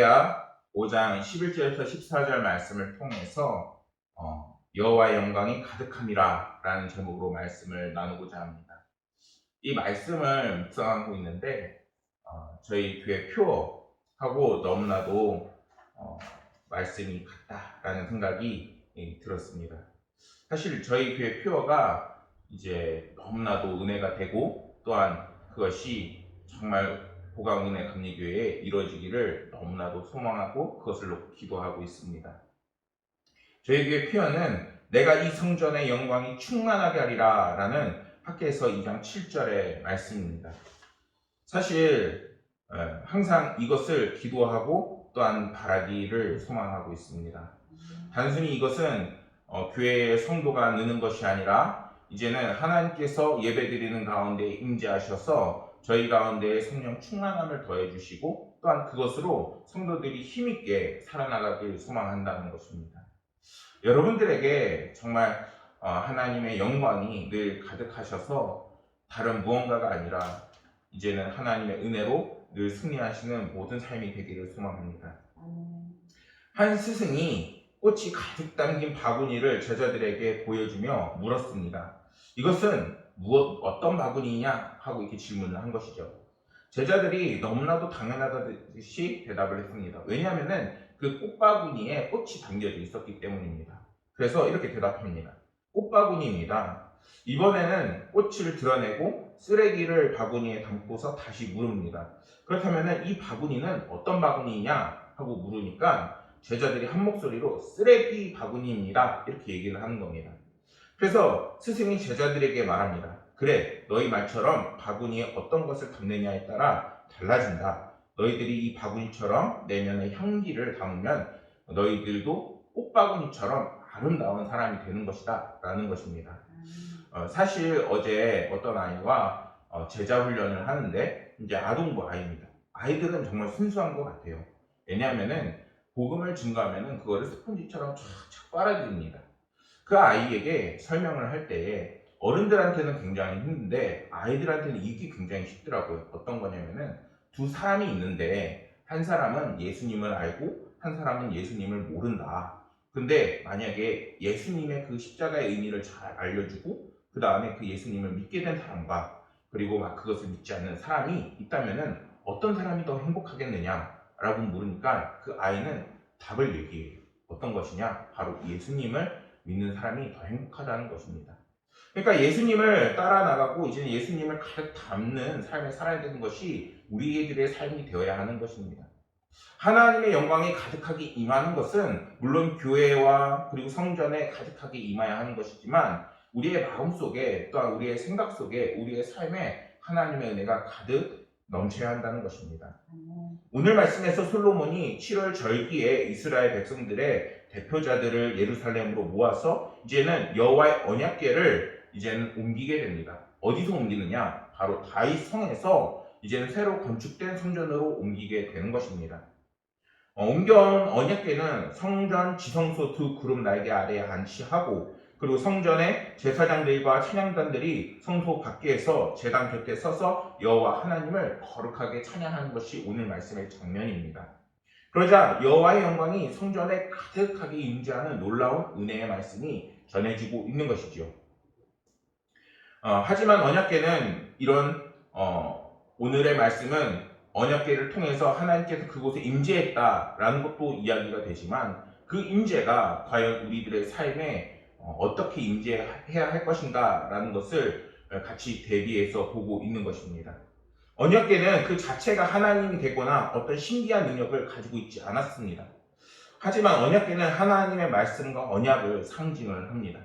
이사야 5장 11절에서 14절 말씀을 통해서 여호와의 영광이 가득함이라 라는 제목으로 말씀을 나누고자 합니다. 이 말씀을 묵상하고 있는데 저희 교회 표하고 너무나도 말씀이 같다라는 생각이 들었습니다. 사실 저희 교회 표어가 이제 너무나도 은혜가 되고 또한 그것이 정말 보강은혜 감리교회에 이루어지기를 너무나도 소망하고 그것을 놓고 기도하고 있습니다. 저희 교회 표어는 내가 이 성전의 영광이 충만하게 하리라 라는 학개서 2장 7절의 말씀입니다. 사실 항상 이것을 기도하고 또한 바라기를 소망하고 있습니다. 단순히 이것은 교회의 성도가 느는 것이 아니라 이제는 하나님께서 예배드리는 가운데 임재하셔서 저희 가운데 성령 충만함을 더해주시고 또한 그것으로 성도들이 힘있게 살아나가길 소망한다는 것입니다. 여러분들에게 정말 하나님의 영광이 늘 가득하셔서 다른 무언가가 아니라 이제는 하나님의 은혜로 늘 승리하시는 모든 삶이 되기를 소망합니다. 한 스승이 꽃이 가득 담긴 바구니를 제자들에게 보여주며 물었습니다. 이것은 어떤 바구니냐 하고 이렇게 질문을 한 것이죠. 제자들이 너무나도 당연하듯이 대답을 했습니다. 왜냐하면 그 꽃바구니에 꽃이 담겨져 있었기 때문입니다. 그래서 이렇게 대답합니다. 꽃바구니입니다. 이번에는 꽃을 드러내고 쓰레기를 바구니에 담고서 다시 물습니다. 그렇다면 이 바구니는 어떤 바구니냐 하고 물으니까 제자들이 한 목소리로 쓰레기 바구니입니다 이렇게 얘기를 하는 겁니다. 그래서 스승이 제자들에게 말합니다. 그래, 너희 말처럼 바구니에 어떤 것을 담느냐에 따라 달라진다. 너희들이 이 바구니처럼 내면의 향기를 담으면 너희들도 꽃바구니처럼 아름다운 사람이 되는 것이다 라는 것입니다. 사실 어제 어떤 아이와 제자 훈련을 하는데 이제 아동부 아이입니다. 아이들은 정말 순수한 것 같아요. 왜냐하면은 복음을 증거하면은 그거를 스펀지처럼 쫙쫙 빨아들입니다. 그 아이에게 설명을 할 때에 어른들한테는 굉장히 힘든데 아이들한테는 이게 굉장히 쉽더라고요. 어떤 거냐면은 두 사람이 있는데 한 사람은 예수님을 알고 한 사람은 예수님을 모른다. 근데 만약에 예수님의 그 십자가의 의미를 잘 알려주고 그 다음에 그 예수님을 믿게 된 사람과 그리고 막 그것을 믿지 않는 사람이 있다면은 어떤 사람이 더 행복하겠느냐라고 물으니까 그 아이는 답을 얘기해요. 어떤 것이냐? 바로 예수님을 믿는 사람이 더 행복하다는 것입니다. 그러니까 예수님을 따라 나가고 이제 예수님을 가득 담는 삶을 살아야 되는 것이 우리들의 삶이 되어야 하는 것입니다. 하나님의 영광이 가득하게 임하는 것은 물론 교회와 그리고 성전에 가득하게 임해야 하는 것이지만 우리의 마음속에 또한 우리의 생각 속에 우리의 삶에 하나님의 은혜가 가득 넘쳐야 한다는 것입니다. 오늘 말씀에서 솔로몬이 7월 절기에 이스라엘 백성들의 대표자들을 예루살렘으로 모아서 이제는 여호와의 언약궤를 이제는 옮기게 됩니다. 어디서 옮기느냐? 바로 다윗 성에서 이제는 새로 건축된 성전으로 옮기게 되는 것입니다. 옮겨온 언약궤는 성전 지성소 두 그룹 날개 아래에 안치하고 그리고 성전의 제사장들과 찬양단들이 성소 밖에서 제단 곁에 서서 여호와 하나님을 거룩하게 찬양하는 것이 오늘 말씀의 장면입니다. 그러자 여호와의 영광이 성전에 가득하게 임재하는 놀라운 은혜의 말씀이 전해지고 있는 것이죠. 하지만 언약궤는 이런 오늘의 말씀은 언약궤를 통해서 하나님께서 그곳에 임재했다라는 것도 이야기가 되지만 그 임재가 과연 우리들의 삶에 어떻게 임재해야 할 것인가 라는 것을 같이 대비해서 보고 있는 것입니다. 언약궤는 그 자체가 하나님이 되거나 어떤 신기한 능력을 가지고 있지 않았습니다. 하지만 언약궤는 하나님의 말씀과 언약을 상징을 합니다.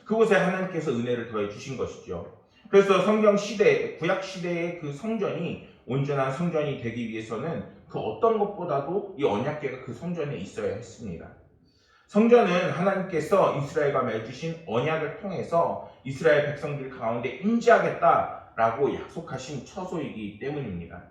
그곳에 하나님께서 은혜를 더해 주신 것이죠. 그래서 성경 시대, 구약 시대의 그 성전이 온전한 성전이 되기 위해서는 그 어떤 것보다도 이 언약궤가 그 성전에 있어야 했습니다. 성전은 하나님께서 이스라엘과 맺으신 언약을 통해서 이스라엘 백성들 가운데 임재하겠다라고 약속하신 처소이기 때문입니다.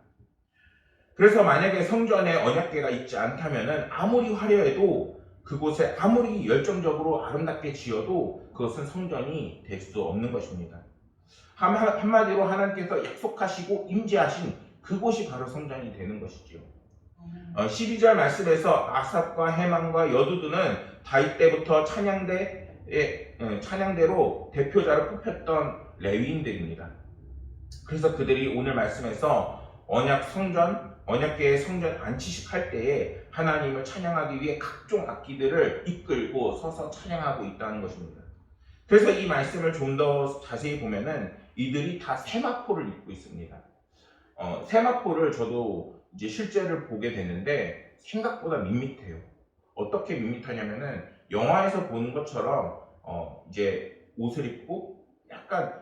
그래서 만약에 성전에 언약궤가 있지 않다면 아무리 화려해도 그곳에 아무리 열정적으로 아름답게 지어도 그것은 성전이 될 수 없는 것입니다. 한마디로 하나님께서 약속하시고 임재하신 그곳이 바로 성전이 되는 것이지요. 12절 말씀에서 아삽과 헤만과 여두두는 다윗 때부터 찬양대로 대표자로 뽑혔던 레위인들입니다. 그래서 그들이 오늘 말씀에서 언약궤의 성전 안치식 할 때에 하나님을 찬양하기 위해 각종 악기들을 이끌고 서서 찬양하고 있다는 것입니다. 그래서 이 말씀을 좀 더 자세히 보면은 이들이 다 세마포를 입고 있습니다. 세마포를 저도 이제 실제를 보게 됐는데 생각보다 밋밋해요. 어떻게 밋밋하냐면은 영화에서 보는 것처럼 이제 옷을 입고 약간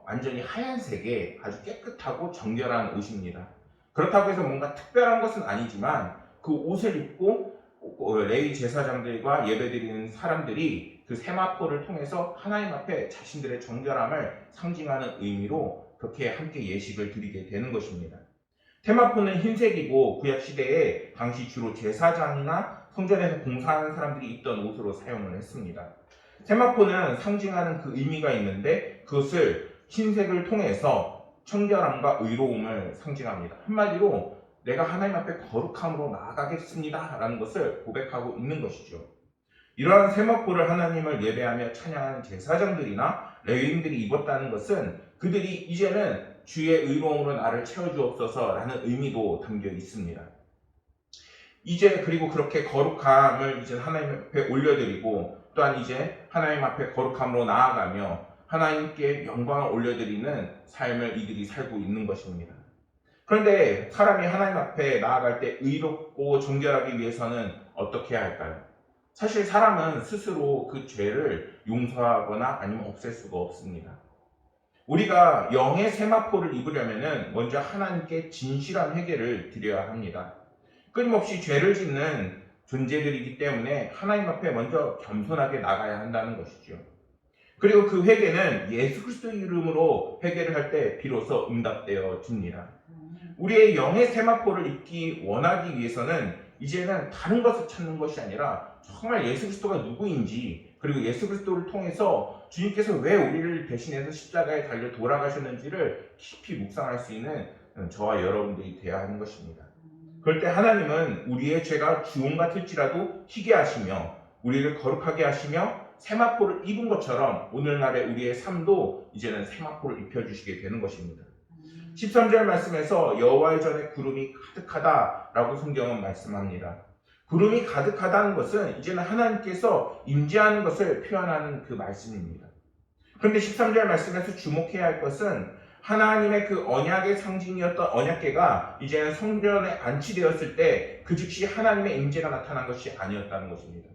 완전히 하얀색의 아주 깨끗하고 정결한 옷입니다. 그렇다고 해서 뭔가 특별한 것은 아니지만 그 옷을 입고 레위 제사장들과 예배드리는 사람들이 그 세마포를 통해서 하나님 앞에 자신들의 정결함을 상징하는 의미로 그렇게 함께 예식을 드리게 되는 것입니다. 세마포는 흰색이고 구약시대에 당시 주로 제사장이나 성전에서 봉사하는 사람들이 입던 옷으로 사용을 했습니다. 세마포는 상징하는 그 의미가 있는데 그것을 흰색을 통해서 청결함과 의로움을 상징합니다. 한마디로 내가 하나님 앞에 거룩함으로 나아가겠습니다 라는 것을 고백하고 있는 것이죠. 이러한 세마포를 하나님을 예배하며 찬양하는 제사장들이나 레위인들이 입었다는 것은 그들이 이제는 주의 의로움으로 나를 채워주옵소서 라는 의미도 담겨 있습니다. 이제 그리고 그렇게 거룩함을 이제 하나님 앞에 올려드리고 또한 이제 하나님 앞에 거룩함으로 나아가며 하나님께 영광을 올려드리는 삶을 이들이 살고 있는 것입니다. 그런데 사람이 하나님 앞에 나아갈 때 의롭고 정결하기 위해서는 어떻게 해야 할까요? 사실 사람은 스스로 그 죄를 용서하거나 아니면 없앨 수가 없습니다. 우리가 영의 세마포를 입으려면 먼저 하나님께 진실한 회개를 드려야 합니다. 끊임없이 죄를 짓는 존재들이기 때문에 하나님 앞에 먼저 겸손하게 나가야 한다는 것이죠. 그리고 그 회개는 예수 그리스도의 이름으로 회개를 할 때 비로소 응답되어집니다. 우리의 영의 세마포를 입기 원하기 위해서는 이제는 다른 것을 찾는 것이 아니라 정말 예수 그리스도가 누구인지 그리고 예수 그리스도를 통해서 주님께서 왜 우리를 대신해서 십자가에 달려 돌아가셨는지를 깊이 묵상할 수 있는 저와 여러분들이 되어야 하는 것입니다. 그럴 때 하나님은 우리의 죄가 주홍 같을지라도 희게 하시며 우리를 거룩하게 하시며 세마포를 입은 것처럼 오늘날의 우리의 삶도 이제는 세마포를 입혀주시게 되는 것입니다. 13절 말씀에서 여호와의 전에 구름이 가득하다라고 성경은 말씀합니다. 구름이 가득하다는 것은 이제는 하나님께서 임재하는 것을 표현하는 그 말씀입니다. 그런데 13절 말씀에서 주목해야 할 것은 하나님의 그 언약의 상징이었던 언약궤가 이제는 성전에 안치되었을 때 그 즉시 하나님의 임재가 나타난 것이 아니었다는 것입니다.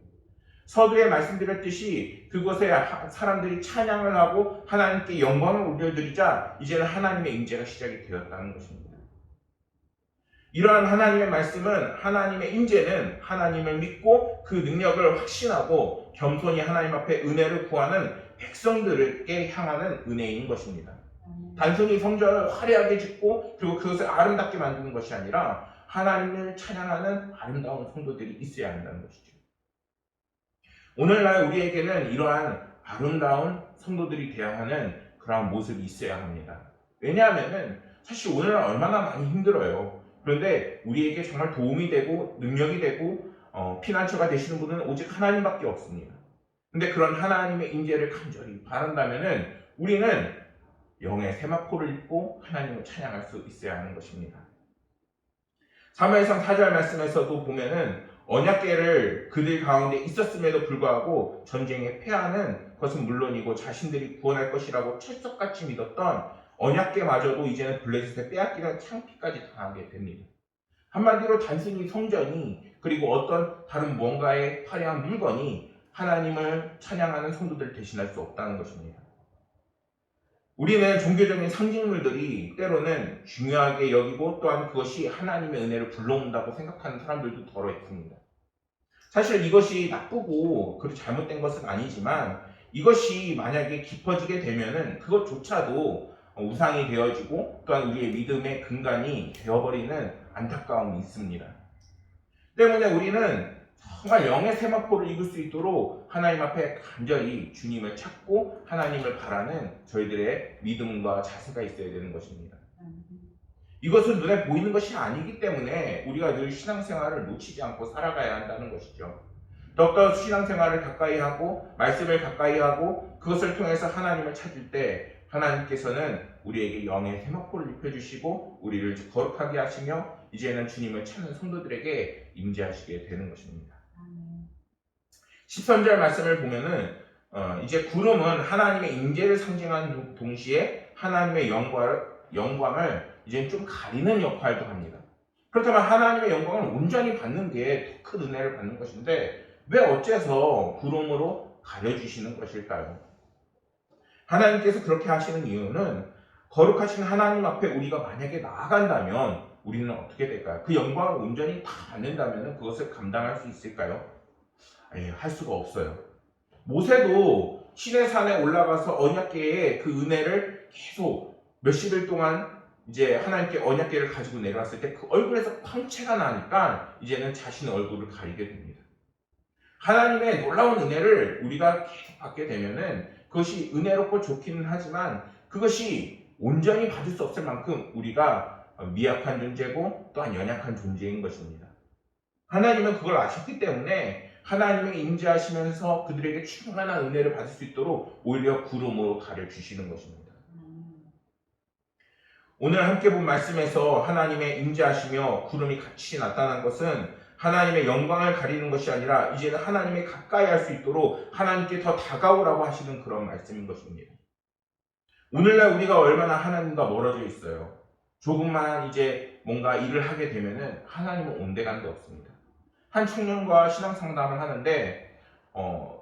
서두에 말씀드렸듯이 그곳에 사람들이 찬양을 하고 하나님께 영광을 올려드리자 이제는 하나님의 임재가 시작이 되었다는 것입니다. 이러한 하나님의 말씀은 하나님의 임재는 하나님을 믿고 그 능력을 확신하고 겸손히 하나님 앞에 은혜를 구하는 백성들에게 향하는 은혜인 것입니다. 단순히 성전을 화려하게 짓고 그리고 그것을 아름답게 만드는 것이 아니라 하나님을 찬양하는 아름다운 성도들이 있어야 한다는 것이죠. 오늘날 우리에게는 이러한 아름다운 성도들이 되어야 하는 그러한 모습이 있어야 합니다. 왜냐하면 사실 오늘날 얼마나 많이 힘들어요. 그런데 우리에게 정말 도움이 되고 능력이 되고 피난처가 되시는 분은 오직 하나님밖에 없습니다. 그런데 그런 하나님의 임재를 간절히 바란다면 우리는 영의 세마포를 입고 하나님을 찬양할 수 있어야 하는 것입니다. 사무엘상 4절 말씀에서도 보면은 언약궤를 그들 가운데 있었음에도 불구하고 전쟁에 패하는 것은 물론이고 자신들이 구원할 것이라고 철석같이 믿었던 언약궤마저도 이제는 블레셋에 빼앗기는 창피까지 당하게 됩니다. 한마디로 단순히 성전이 그리고 어떤 다른 뭔가의 화려한 물건이 하나님을 찬양하는 성도들을 대신할 수 없다는 것입니다. 우리는 종교적인 상징물들이 때로는 중요하게 여기고 또한 그것이 하나님의 은혜를 불러온다고 생각하는 사람들도 더러 있습니다. 사실 이것이 나쁘고 그리고 잘못된 것은 아니지만 이것이 만약에 깊어지게 되면은 그것조차도 우상이 되어지고 또한 우리의 믿음의 근간이 되어버리는 안타까움이 있습니다. 때문에 우리는 정말 영의 세마포를 입을 수 있도록 하나님 앞에 간절히 주님을 찾고 하나님을 바라는 저희들의 믿음과 자세가 있어야 되는 것입니다. 이것은 눈에 보이는 것이 아니기 때문에 우리가 늘 신앙생활을 놓치지 않고 살아가야 한다는 것이죠. 더욱더 신앙생활을 가까이 하고 말씀을 가까이 하고 그것을 통해서 하나님을 찾을 때 하나님께서는 우리에게 영의 세마포를 입혀주시고 우리를 거룩하게 하시며 이제는 주님을 찾는 성도들에게 임재하시게 되는 것입니다. 13절 말씀을 보면은 이제 구름은 하나님의 임재를 상징하는 동시에 하나님의 영광을 이제 좀 가리는 역할도 합니다. 그렇다면 하나님의 영광을 온전히 받는 게 더 큰 은혜를 받는 것인데 왜 어째서 구름으로 가려주시는 것일까요? 하나님께서 그렇게 하시는 이유는 거룩하신 하나님 앞에 우리가 만약에 나아간다면 우리는 어떻게 될까요? 그 영광을 온전히 다 받는다면 그것을 감당할 수 있을까요? 할 수가 없어요. 모세도 시내산에 올라가서 언약궤의 그 은혜를 계속 몇십일 동안 이제 하나님께 언약궤를 가지고 내려왔을 때 그 얼굴에서 광채가 나니까 이제는 자신의 얼굴을 가리게 됩니다. 하나님의 놀라운 은혜를 우리가 계속 받게 되면은 그것이 은혜롭고 좋기는 하지만 그것이 온전히 받을 수 없을 만큼 우리가 미약한 존재고 또한 연약한 존재인 것입니다. 하나님은 그걸 아셨기 때문에 하나님의 임재하시면서 그들에게 충만한 은혜를 받을 수 있도록 오히려 구름으로 가려주시는 것입니다. 오늘 함께 본 말씀에서 하나님의 임재하시며 구름이 같이 나타난 것은 하나님의 영광을 가리는 것이 아니라 이제는 하나님에 가까이 할 수 있도록 하나님께 더 다가오라고 하시는 그런 말씀인 것입니다. 오늘날 우리가 얼마나 하나님과 멀어져 있어요. 조금만 이제 뭔가 일을 하게 되면은 하나님은 온데간데 없습니다. 한 청년과 신앙 상담을 하는데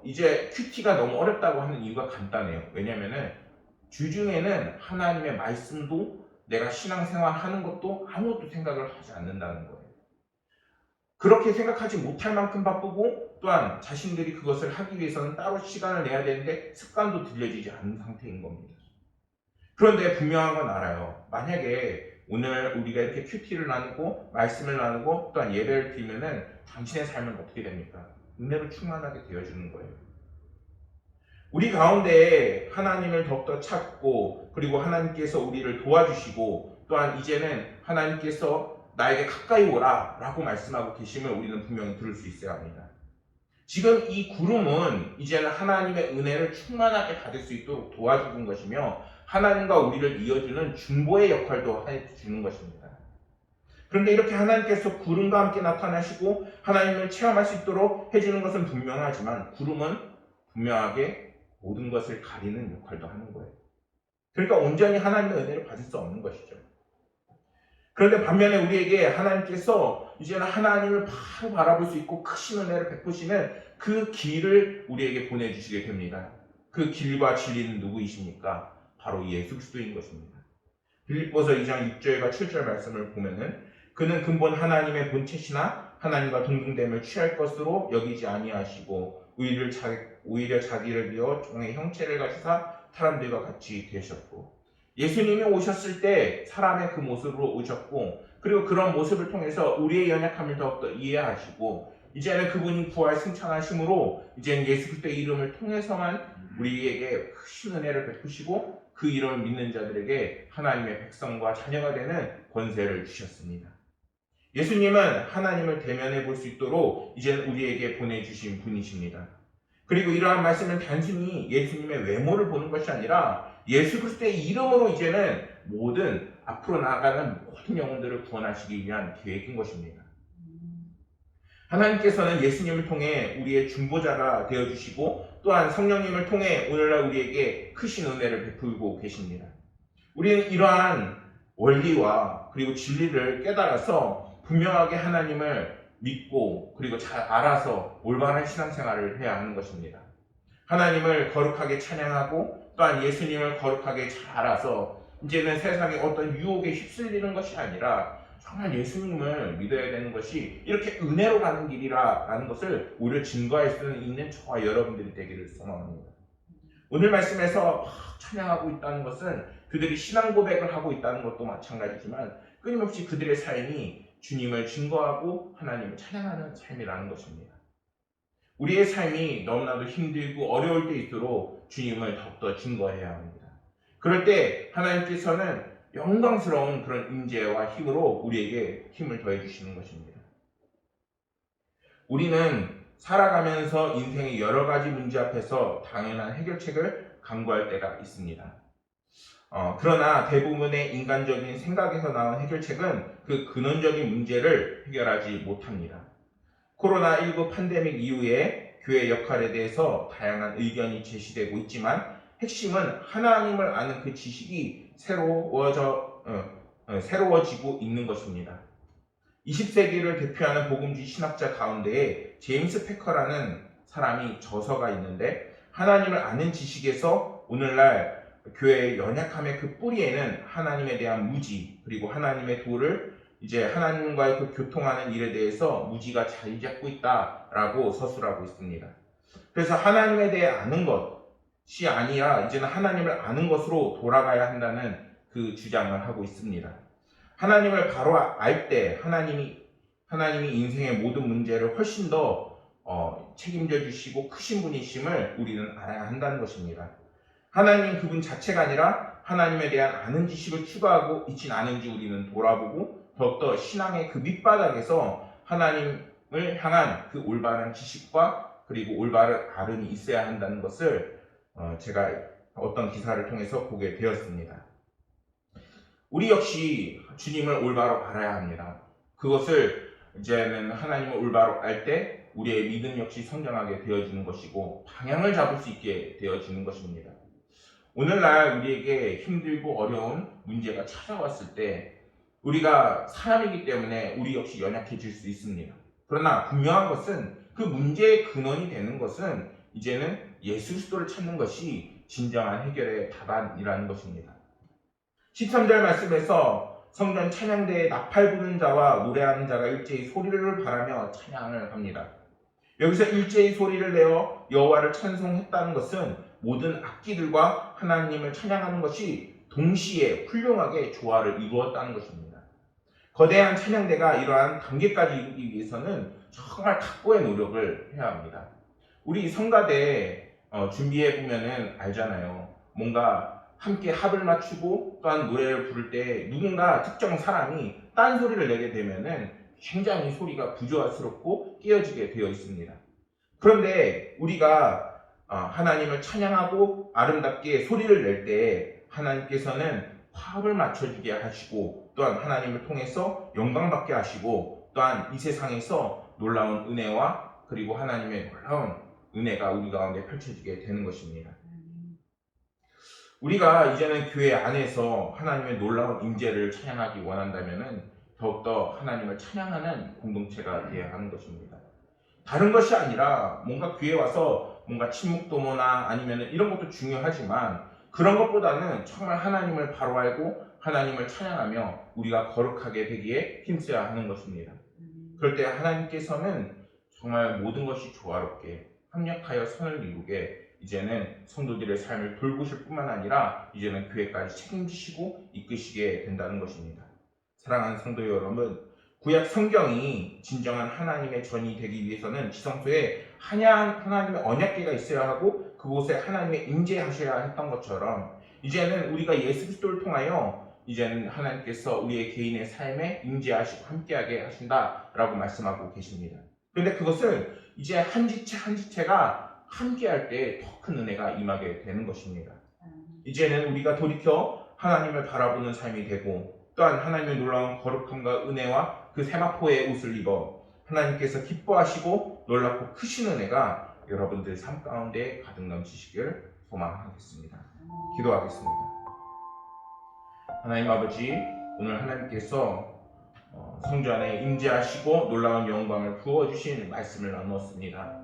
이제 큐티가 너무 어렵다고 하는 이유가 간단해요. 왜냐면은 주중에는 하나님의 말씀도 내가 신앙생활 하는 것도 아무것도 생각을 하지 않는다는 거예요. 그렇게 생각하지 못할 만큼 바쁘고 또한 자신들이 그것을 하기 위해서는 따로 시간을 내야 되는데 습관도 들여지지 않는 상태인 겁니다. 그런데 분명한 건 알아요. 만약에 오늘 우리가 이렇게 큐티를 나누고 말씀을 나누고 또한 예배를 드리면은 당신의 삶은 어떻게 됩니까? 은혜로 충만하게 되어지는 거예요. 우리 가운데 하나님을 더욱더 찾고 그리고 하나님께서 우리를 도와주시고 또한 이제는 하나님께서 나에게 가까이 오라 라고 말씀하고 계심을 우리는 분명히 들을 수 있어야 합니다. 지금 이 구름은 이제는 하나님의 은혜를 충만하게 받을 수 있도록 도와주는 것이며 하나님과 우리를 이어주는 중보의 역할도 해주는 것입니다. 그런데 이렇게 하나님께서 구름과 함께 나타나시고 하나님을 체험할 수 있도록 해주는 것은 분명하지만 구름은 분명하게 모든 것을 가리는 역할도 하는 거예요. 그러니까 온전히 하나님의 은혜를 받을 수 없는 것이죠. 그런데 반면에 우리에게 하나님께서 이제는 하나님을 바로 바라볼 수 있고 크신 은혜를 베푸시는 그 길을 우리에게 보내주시게 됩니다. 그 길과 진리는 누구이십니까? 바로 예수 그리스도인 것입니다. 빌립보서 2장 6절과 7절 말씀을 보면은 그는 근본 하나님의 본체시나 하나님과 동등됨을 취할 것으로 여기지 아니하시고 오히려 자기를 비워 종의 형체를 가지사 사람들과 같이 되셨고 예수님이 오셨을 때 사람의 그 모습으로 오셨고 그리고 그런 모습을 통해서 우리의 연약함을 더욱더 이해하시고 이제는 그분이 부활 승천하심으로 이제는 예수 그리스도의 이름을 통해서만 우리에게 크신 은혜를 베푸시고 그 이름을 믿는 자들에게 하나님의 백성과 자녀가 되는 권세를 주셨습니다. 예수님은 하나님을 대면해 볼 수 있도록 이제는 우리에게 보내주신 분이십니다. 그리고 이러한 말씀은 단순히 예수님의 외모를 보는 것이 아니라 예수 그리스도의 이름으로 이제는 모든 앞으로 나아가는 모든 영혼들을 구원하시기 위한 계획인 것입니다. 하나님께서는 예수님을 통해 우리의 중보자가 되어주시고 또한 성령님을 통해 오늘날 우리에게 크신 은혜를 베풀고 계십니다. 우리는 이러한 원리와 그리고 진리를 깨달아서 분명하게 하나님을 믿고 그리고 잘 알아서 올바른 신앙생활을 해야 하는 것입니다. 하나님을 거룩하게 찬양하고 또한 예수님을 거룩하게 잘 알아서 이제는 세상에 어떤 유혹에 휩쓸리는 것이 아니라 정말 예수님을 믿어야 되는 것이 이렇게 은혜로 가는 길이라는 것을 오히려 증거할 수 있는 저와 여러분들이 되기를 소망합니다. 오늘 말씀에서 찬양하고 있다는 것은 그들이 신앙 고백을 하고 있다는 것도 마찬가지지만 끊임없이 그들의 삶이 주님을 증거하고 하나님을 찬양하는 삶이라는 것입니다. 우리의 삶이 너무나도 힘들고 어려울 때일수록 주님을 더욱더 증거해야 합니다. 그럴 때 하나님께서는 영광스러운 그런 임재와 힘으로 우리에게 힘을 더해 주시는 것입니다. 우리는 살아가면서 인생의 여러 가지 문제 앞에서 당연한 해결책을 강구할 때가 있습니다. 그러나 대부분의 인간적인 생각에서 나온 해결책은 그 근원적인 문제를 해결하지 못합니다. 코로나19 팬데믹 이후에 교회 역할에 대해서 다양한 의견이 제시되고 있지만 핵심은 하나님을 아는 그 지식이 새로워지고 있는 것입니다. 20세기를 대표하는 복음주의 신학자 가운데에 제임스 패커라는 사람이 저서가 있는데 하나님을 아는 지식에서 오늘날 교회의 연약함의 그 뿌리에는 하나님에 대한 무지 그리고 하나님의 도를 이제 하나님과의 그 교통하는 일에 대해서 무지가 자리 잡고 있다라고 서술하고 있습니다. 그래서 하나님에 대해 아는 것이 아니라 이제는 하나님을 아는 것으로 돌아가야 한다는 그 주장을 하고 있습니다. 하나님을 바로 알 때 하나님이 인생의 모든 문제를 훨씬 더 책임져 주시고 크신 분이심을 우리는 알아야 한다는 것입니다. 하나님 그분 자체가 아니라 하나님에 대한 아는 지식을 추구하고 있진 않은지 우리는 돌아보고 더욱더 신앙의 그 밑바닥에서 하나님을 향한 그 올바른 지식과 그리고 올바른 알음이 있어야 한다는 것을 제가 어떤 기사를 통해서 보게 되었습니다. 우리 역시 주님을 올바로 알아야 합니다. 그것을 이제는 하나님을 올바로 알 때 우리의 믿음 역시 성장하게 되어지는 것이고 방향을 잡을 수 있게 되어지는 것입니다. 오늘날 우리에게 힘들고 어려운 문제가 찾아왔을 때 우리가 사람이기 때문에 우리 역시 연약해질 수 있습니다. 그러나 분명한 것은 그 문제의 근원이 되는 것은 이제는 예수 그리스도를 찾는 것이 진정한 해결의 답안이라는 것입니다. 13절 말씀에서 성전 찬양대에 나팔 부는 자와 노래하는 자가 일제히 소리를 바라며 찬양을 합니다. 여기서 일제히 소리를 내어 여호와를 찬송했다는 것은 모든 악기들과 하나님을 찬양하는 것이 동시에 훌륭하게 조화를 이루었다는 것입니다. 거대한 찬양대가 이러한 단계까지 이루기 위해서는 정말 각고의 노력을 해야 합니다. 우리 성가대 준비해 보면은 알잖아요. 뭔가 함께 합을 맞추고 또한 노래를 부를 때 누군가 특정 사람이 딴 소리를 내게 되면은 굉장히 소리가 부조화스럽고 깨어지게 되어 있습니다. 그런데 우리가 하나님을 찬양하고 아름답게 소리를 낼 때 하나님께서는 화합을 맞춰주게 하시고 또한 하나님을 통해서 영광받게 하시고 또한 이 세상에서 놀라운 은혜와 그리고 하나님의 놀라운 은혜가 우리 가운데 펼쳐지게 되는 것입니다. 우리가 이제는 교회 안에서 하나님의 놀라운 임재를 찬양하기 원한다면 더욱더 하나님을 찬양하는 공동체가 되어야 하는 것입니다. 다른 것이 아니라 뭔가 교회 와서 뭔가 침묵도모나 아니면 이런 것도 중요하지만 그런 것보다는 정말 하나님을 바로 알고 하나님을 찬양하며 우리가 거룩하게 되기에 힘써야 하는 것입니다. 그럴 때 하나님께서는 정말 모든 것이 조화롭게 합력하여 선을 이루게 이제는 성도들의 삶을 돌보실 뿐만 아니라 이제는 교회까지 책임지시고 이끄시게 된다는 것입니다. 사랑하는 성도 여러분, 구약 성경이 진정한 하나님의 전이 되기 위해서는 지성소에 하나님의 언약궤가 있어야 하고 그곳에 하나님의 임재하셔야 했던 것처럼 이제는 우리가 예수 그리스도를 통하여 이제는 하나님께서 우리의 개인의 삶에 임재하시고 함께하게 하신다라고 말씀하고 계십니다. 그런데 그것을 이제 한 지체 한 지체가 함께할 때 더 큰 은혜가 임하게 되는 것입니다. 이제는 우리가 돌이켜 하나님을 바라보는 삶이 되고 또한 하나님의 놀라운 거룩함과 은혜와 그 세마포의 옷을 입어 하나님께서 기뻐하시고 놀랍고 크신 은혜가 여러분들 삶 가운데 가득 넘치시길 소망하겠습니다. 기도하겠습니다. 하나님 아버지, 오늘 하나님께서 성전 안에 임재하시고 놀라운 영광을 부어주신 말씀을 나누었습니다.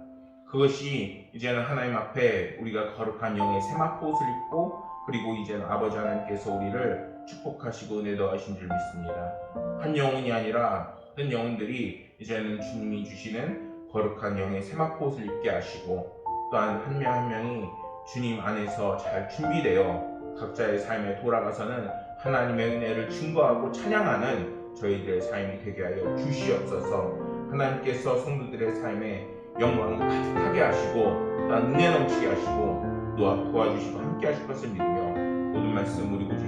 그것이 이제는 하나님 앞에 우리가 거룩한 영의 세마포 옷을 입고 그리고 이제는 아버지 하나님께서 우리를 축복하시고 은혜 더하신 줄 믿습니다. 한 영혼이 아니라 모든 영혼들이 이제는 주님이 주시는 거룩한 영의 세마포 옷을 입게 하시고 또한 한 명 한 명이 주님 안에서 잘 준비되어 각자의 삶에 돌아가서는 하나님의 은혜를 증거하고 찬양하는 저희들의 삶이 되게 하여 주시옵소서. 하나님께서 성도들의 삶에 영광을 가득하게 하시고 또한 은혜 넘치게 하시고 도와주시고 함께 하실 것을 믿으며 모든 말씀 우리 구주